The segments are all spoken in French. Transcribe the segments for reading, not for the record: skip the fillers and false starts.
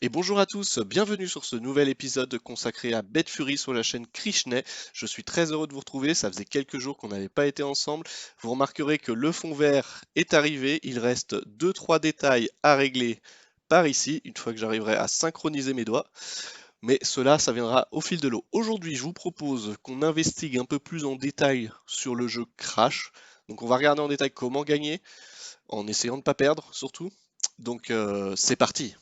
Et bonjour à tous, bienvenue sur ce nouvel épisode consacré à Bête Fury sur la chaîne Krishna. Je suis très heureux de vous retrouver, ça faisait quelques jours qu'on n'avait pas été ensemble. Vous remarquerez que le fond vert est arrivé, il reste deux trois détails à régler par ici, une fois que j'arriverai à synchroniser mes doigts. Mais cela, ça viendra au fil de l'eau. Aujourd'hui, je vous propose qu'on investigue un peu plus en détail sur le jeu Crash. Donc on va regarder en détail comment gagner, en essayant de ne pas perdre surtout. Donc c'est parti.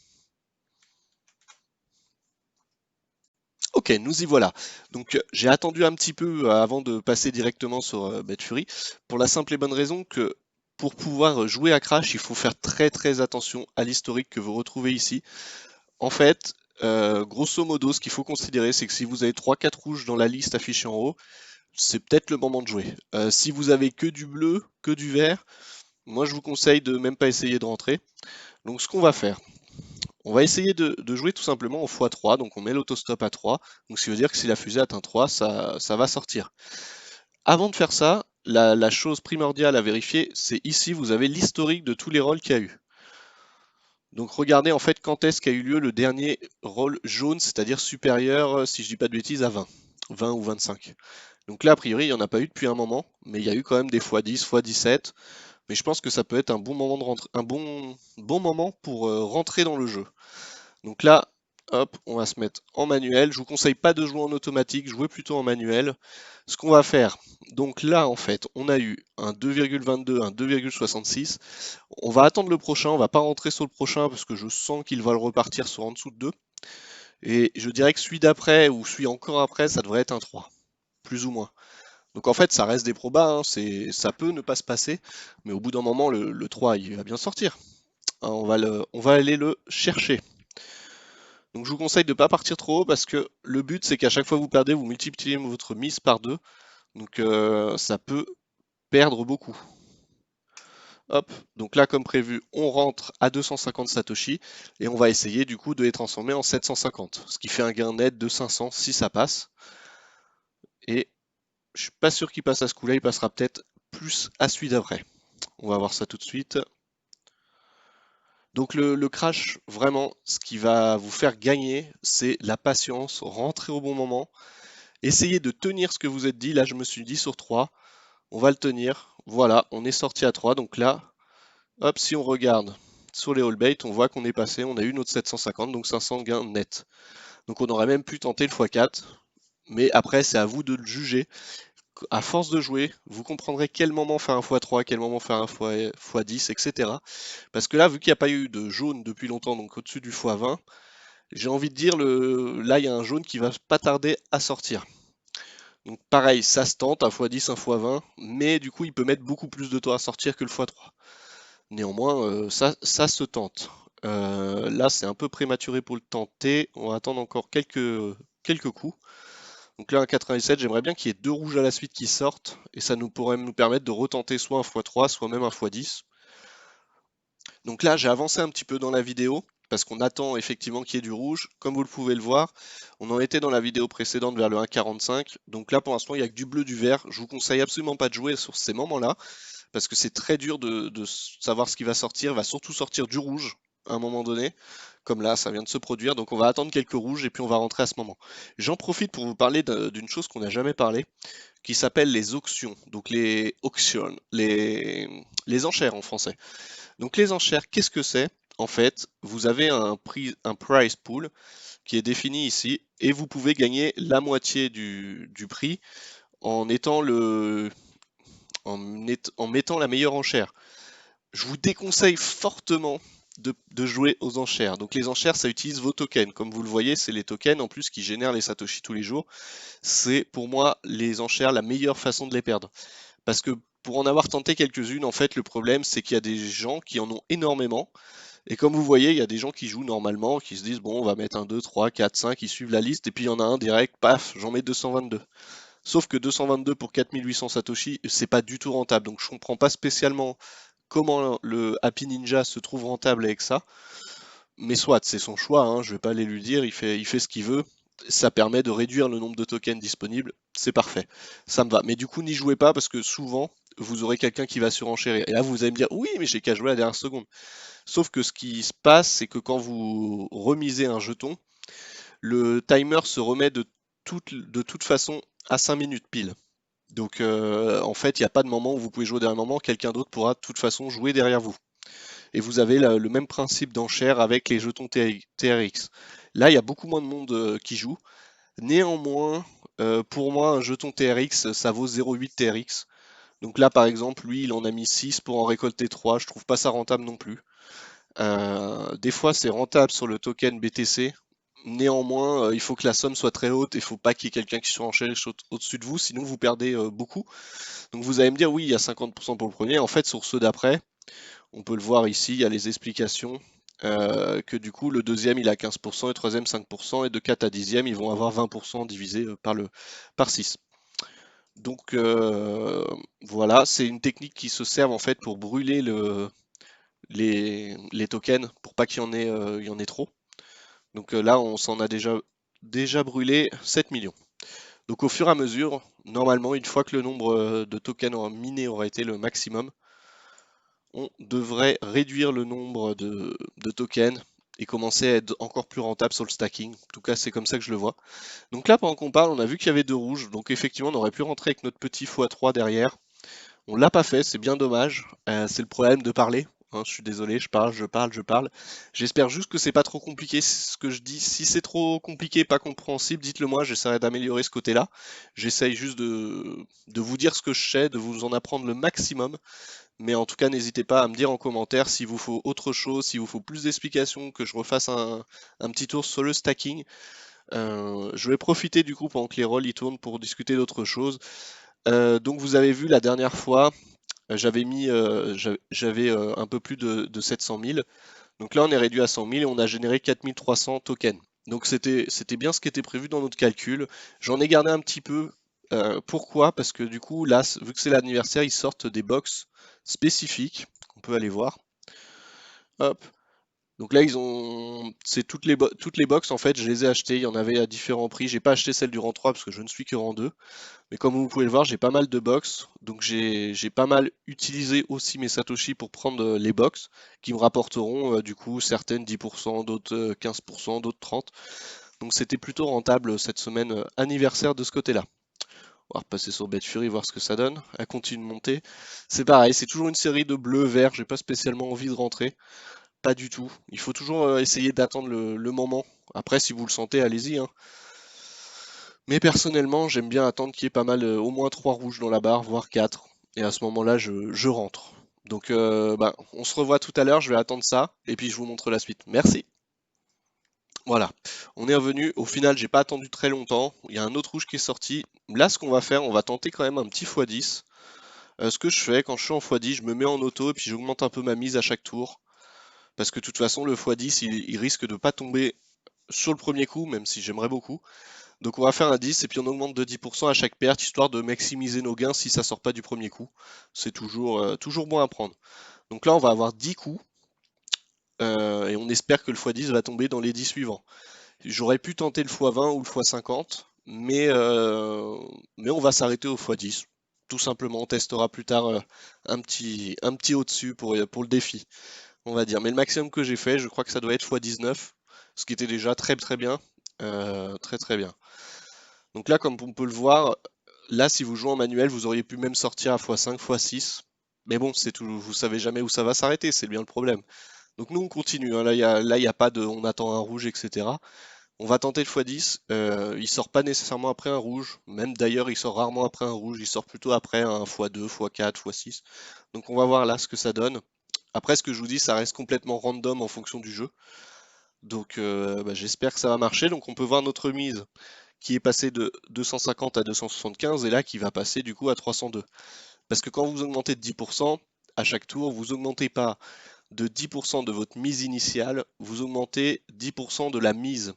Ok, nous y voilà. Donc j'ai attendu un petit peu avant de passer directement sur Bad Fury, pour la simple et bonne raison que pour pouvoir jouer à Crash, il faut faire très très attention à l'historique que vous retrouvez ici. En fait, grosso modo, ce qu'il faut considérer, c'est que si vous avez trois quatre rouges dans la liste affichée en haut, c'est peut-être le moment de jouer. Si vous avez que du bleu, que du vert, moi je vous conseille de même pas essayer de rentrer. Donc ce qu'on va faire, on va essayer de jouer tout simplement en x3, donc on met l'autostop à 3, donc ce qui veut dire que si la fusée atteint 3, ça va sortir. Avant de faire ça, la chose primordiale à vérifier, c'est ici vous avez l'historique de tous les rôles qu'il y a eu. Donc regardez en fait quand est-ce qu'a eu lieu le dernier rôle jaune, c'est-à-dire supérieur, si je dis pas de bêtises, à 20. 20 ou 25. Donc là, a priori, il n'y en a pas eu depuis un moment, mais il y a eu quand même des x10, x17. Mais je pense que ça peut être un bon moment de un bon moment pour rentrer dans le jeu. Donc là, hop, on va se mettre en manuel. Je vous conseille pas de jouer en automatique, jouez plutôt en manuel. Ce qu'on va faire, donc là en fait, on a eu un 2,22, un 2,66. On va attendre le prochain, on va pas rentrer sur le prochain parce que je sens qu'il va le repartir sur en dessous de 2. Et je dirais que celui d'après ou celui encore après, ça devrait être un 3, plus ou moins. Donc en fait, ça reste des probas, hein, ça peut ne pas se passer, mais au bout d'un moment, le 3, il va bien sortir. Hein, on va aller le chercher. Donc je vous conseille de ne pas partir trop haut parce que le but c'est qu'à chaque fois que vous perdez, vous multipliez votre mise par 2. Donc ça peut perdre beaucoup. Hop, donc là comme prévu, on rentre à 250 Satoshi et on va essayer du coup de les transformer en 750. Ce qui fait un gain net de 500 si ça passe. Et je suis pas sûr qu'il passe à ce coup-là, il passera peut-être plus à celui d'après. On va voir ça tout de suite. Donc le crash, vraiment, ce qui va vous faire gagner, c'est la patience, rentrer au bon moment. Essayez de tenir ce que vous êtes dit. Là, je me suis dit sur 3. On va le tenir. Voilà, on est sorti à 3. Donc là, hop, si on regarde sur les all bait, on voit qu'on est passé. On a eu notre 750, donc 500 gains net. Donc on aurait même pu tenter le x4. Mais après, c'est à vous de le juger. À force de jouer, vous comprendrez quel moment faire un x3, quel moment faire un x10, etc. Parce que là, vu qu'il n'y a pas eu de jaune depuis longtemps, donc au-dessus du x20, j'ai envie de dire, là, il y a un jaune qui va pas tarder à sortir. Donc pareil, ça se tente, un x10, un x20, mais du coup il peut mettre beaucoup plus de temps à sortir que le x3. Néanmoins, ça se tente. Là c'est un peu prématuré pour le tenter, on va attendre encore quelques coups. Donc là un 97, j'aimerais bien qu'il y ait deux rouges à la suite qui sortent, et ça pourrait nous permettre de retenter soit un x3, soit même un x10. Donc là j'ai avancé un petit peu dans la vidéo, parce qu'on attend effectivement qu'il y ait du rouge. Comme vous le pouvez le voir, on en était dans la vidéo précédente vers le 1,45. Donc là, pour l'instant, il n'y a que du bleu, du vert. Je vous conseille absolument pas de jouer sur ces moments-là, parce que c'est très dur de savoir ce qui va sortir. Il va surtout sortir du rouge à un moment donné, comme là, ça vient de se produire. Donc on va attendre quelques rouges et puis on va rentrer à ce moment. J'en profite pour vous parler d'une chose qu'on n'a jamais parlé, qui s'appelle les auctions. Donc les auctions, les enchères en français. Donc les enchères, qu'est-ce que c'est? En fait, vous avez un price pool qui est défini ici et vous pouvez gagner la moitié du prix en étant en mettant la meilleure enchère. Je vous déconseille fortement de jouer aux enchères. Donc les enchères, ça utilise vos tokens. Comme vous le voyez, c'est les tokens en plus qui génèrent les satoshi tous les jours. C'est pour moi les enchères la meilleure façon de les perdre. Parce que pour en avoir tenté quelques-unes, en fait, le problème, c'est qu'il y a des gens qui en ont énormément. Et comme vous voyez, il y a des gens qui jouent normalement, qui se disent, bon, on va mettre un 2, 3, 4, 5, ils suivent la liste, et puis il y en a un direct, paf, j'en mets 222. Sauf que 222 pour 4800 Satoshi, c'est pas du tout rentable. Donc je comprends pas spécialement comment le Happy Ninja se trouve rentable avec ça. Mais soit, c'est son choix, hein, je vais pas aller lui dire, il fait ce qu'il veut. ça permet de réduire le nombre de tokens disponibles, c'est parfait, ça me va. Mais du coup, n'y jouez pas parce que souvent, vous aurez quelqu'un qui va surenchérir. Et là, vous allez me dire, oui, mais j'ai qu'à jouer à la dernière seconde. Sauf que ce qui se passe, c'est que quand vous remisez un jeton, le timer se remet de toute façon à 5 minutes pile. Donc en fait, il n'y a pas de moment où vous pouvez jouer au dernier moment, quelqu'un d'autre pourra de toute façon jouer derrière vous. Et vous avez le même principe d'enchère avec les jetons TRX. Là, il y a beaucoup moins de monde qui joue. Néanmoins, pour moi, un jeton TRX, ça vaut 0,8 TRX. Donc là, par exemple, lui, il en a mis 6 pour en récolter 3. Je trouve pas ça rentable non plus. Des fois, c'est rentable sur le token BTC. Néanmoins, il faut que la somme soit très haute. Il faut pas qu'il y ait quelqu'un qui soit au-dessus de vous, sinon vous perdez beaucoup. Donc vous allez me dire, oui, il y a 50% pour le premier. En fait, sur ceux d'après, on peut le voir ici, il y a les explications. Que du coup, le deuxième, il a 15%, le troisième, 5%, et de 4 à 10e, ils vont avoir 20% divisé par 6. Donc voilà, c'est une technique qui se sert en fait pour brûler les tokens, pour pas il y en ait trop. Donc là, on s'en a déjà brûlé 7 millions. Donc au fur et à mesure, normalement, une fois que le nombre de tokens minés aura été le maximum, on devrait réduire le nombre de tokens et commencer à être encore plus rentable sur le stacking. En tout cas, c'est comme ça que je le vois. Donc là, pendant qu'on parle, on a vu qu'il y avait deux rouges. Donc effectivement, on aurait pu rentrer avec notre petit x3 derrière. On l'a pas fait, c'est bien dommage. C'est le problème de parler. Hein, je suis désolé, je parle, je parle, je parle. J'espère juste que c'est pas trop compliqué ce que je dis. Si c'est trop compliqué, pas compréhensible, dites-le moi, j'essaierai d'améliorer ce côté-là. J'essaye juste de vous dire ce que je sais, de vous en apprendre le maximum. Mais en tout cas, n'hésitez pas à me dire en commentaire s'il vous faut autre chose, s'il vous faut plus d'explications, que je refasse un petit tour sur le stacking. Je vais profiter du coup pendant que les rôles y tournent pour discuter d'autre chose. Donc vous avez vu la dernière fois, j'avais un peu plus de 700 000. Donc là, on est réduit à 100 000 et on a généré 4300 tokens. Donc c'était bien ce qui était prévu dans notre calcul. J'en ai gardé un petit peu. Pourquoi? Parce que du coup, là, vu que c'est l'anniversaire, ils sortent des box spécifiques. On peut aller voir. Hop. Donc là, c'est toutes les box en fait, je les ai achetées. Il y en avait à différents prix. J'ai pas acheté celle du rang 3 parce que je ne suis que rang 2. Mais comme vous pouvez le voir, j'ai pas mal de box. Donc j'ai pas mal utilisé aussi mes Satoshi pour prendre les box qui me rapporteront du coup certaines 10%, d'autres 15%, d'autres 30%. Donc c'était plutôt rentable cette semaine anniversaire de ce côté-là. On va repasser sur Betfury, voir ce que ça donne. Elle continue de monter. C'est pareil, c'est toujours une série de bleu, vert. J'ai pas spécialement envie de rentrer. Pas du tout. Il faut toujours essayer d'attendre le moment. Après, si vous le sentez, allez-y, hein. Mais personnellement, j'aime bien attendre qu'il y ait pas mal, au moins 3 rouges dans la barre, voire 4. Et à ce moment-là, je rentre. Donc, bah, on se revoit tout à l'heure, je vais attendre ça, et puis je vous montre la suite. Merci. Voilà, on est revenu. Au final, j'ai pas attendu très longtemps. Il y a un autre rouge qui est sorti. Là, ce qu'on va faire, on va tenter quand même un petit x10. Ce que je fais quand je suis en x10, je me mets en auto et puis j'augmente un peu ma mise à chaque tour. Parce que de toute façon, le x10, il risque de pas tomber sur le premier coup, même si j'aimerais beaucoup. Donc on va faire un 10 et puis on augmente de 10% à chaque perte, histoire de maximiser nos gains si ça sort pas du premier coup. C'est toujours bon à prendre. Donc là on va avoir 10 coups et on espère que le x10 va tomber dans les 10 suivants. J'aurais pu tenter le x20 ou le x50, mais on va s'arrêter au x10. Tout simplement, on testera plus tard un petit au-dessus pour le défi, on va dire. Mais le maximum que j'ai fait, je crois que ça doit être x19, ce qui était déjà très très bien. Très très bien. Donc là, comme on peut le voir, là, si vous jouez en manuel, vous auriez pu même sortir à x5, x6. Mais bon, c'est tout, vous savez jamais où ça va s'arrêter, c'est bien le problème. Donc nous, on continue, hein. Là, il y a pas de, on attend un rouge, etc. On va tenter le x10. Il sort pas nécessairement après un rouge. Même d'ailleurs, il sort rarement après un rouge. Il sort plutôt après un x2, x4, x6. Donc on va voir là ce que ça donne. Après, ce que je vous dis, ça reste complètement random en fonction du jeu. Donc bah, j'espère que ça va marcher. Donc on peut voir notre mise qui est passé de 250 à 275 et là qui va passer du coup à 302. Parce que quand vous augmentez de 10% à chaque tour, vous augmentez pas de 10% de votre mise initiale, vous augmentez 10% de la mise.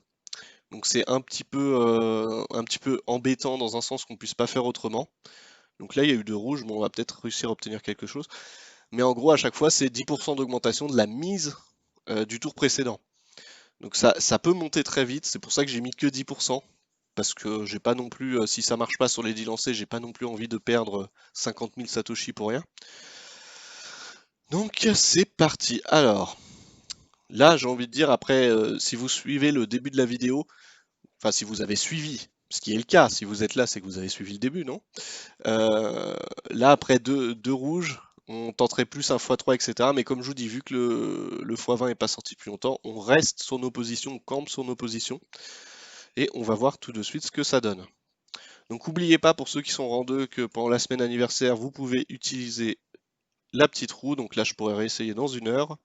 Donc c'est un petit peu embêtant dans un sens qu'on puisse pas faire autrement. Donc là il y a eu de rouge, bon on va peut-être réussir à obtenir quelque chose. Mais en gros à chaque fois c'est 10% d'augmentation de la mise du tour précédent. Donc ça peut monter très vite, c'est pour ça que j'ai mis que 10%, parce que j'ai pas non plus, si ça marche pas sur les 10 lancers, j'ai pas non plus envie de perdre 50 000 Satoshi pour rien. Donc c'est parti. Alors, là j'ai envie de dire, après, si vous suivez le début de la vidéo, enfin si vous avez suivi, ce qui est le cas, si vous êtes là, c'est que vous avez suivi le début, non? Euh, Là, après deux rouges, on tenterait plus un x3, etc. Mais comme je vous dis, vu que le x20 n'est pas sorti depuis longtemps, on reste sur nos positions, on campe sur nos positions, et on va voir tout de suite ce que ça donne. Donc n'oubliez pas, pour ceux qui sont rang 2, que pendant la semaine anniversaire, vous pouvez utiliser la petite roue. Donc là, je pourrais réessayer dans 1 heure.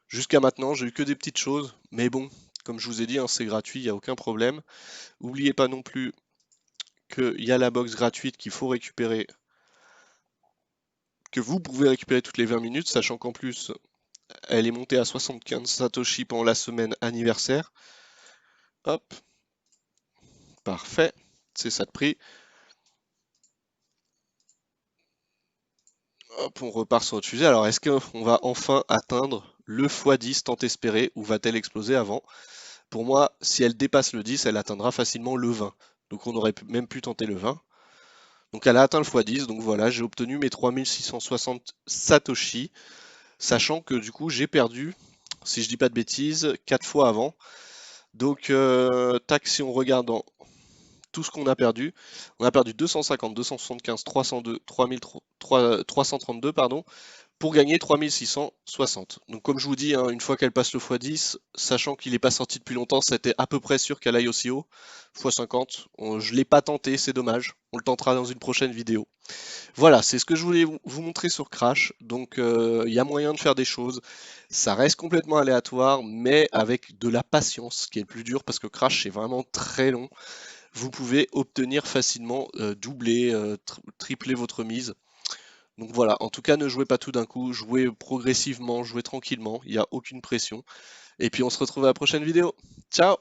Jusqu'à maintenant, j'ai eu que des petites choses, mais bon, comme je vous ai dit, hein, c'est gratuit, il n'y a aucun problème. N'oubliez pas non plus qu'il y a la box gratuite qu'il faut récupérer, que vous pouvez récupérer toutes les 20 minutes, sachant qu'en plus, elle est montée à 75 Satoshi pendant la semaine anniversaire. Hop, parfait, c'est ça de prix. Hop, on repart sur notre fusée. Alors, est-ce qu'on va enfin atteindre le x10 tant espéré, ou va-t-elle exploser avant? Pour moi, si elle dépasse le 10, elle atteindra facilement le 20. Donc on aurait même pu tenter le 20. Donc elle a atteint le x10, donc voilà, j'ai obtenu mes 3660 Satoshi, sachant que du coup j'ai perdu, si je dis pas de bêtises, 4 fois avant. Donc tac, si on regarde en tout ce qu'on a perdu, on a perdu 250, 275, 302, 332, pardon, pour gagner 3660. Donc comme je vous dis, hein, une fois qu'elle passe le x10, sachant qu'il n'est pas sorti depuis longtemps, c'était à peu près sûr qu'elle aille aussi haut, x50. Je ne l'ai pas tenté, c'est dommage. On le tentera dans une prochaine vidéo. Voilà, c'est ce que je voulais vous montrer sur Crash. Donc il y a moyen de faire des choses. Ça reste complètement aléatoire, mais avec de la patience, ce qui est le plus dur, parce que Crash c'est vraiment très long. Vous pouvez obtenir facilement doubler, tripler votre mise. Donc voilà, en tout cas, ne jouez pas tout d'un coup, jouez progressivement, jouez tranquillement, il n'y a aucune pression. Et puis on se retrouve à la prochaine vidéo. Ciao!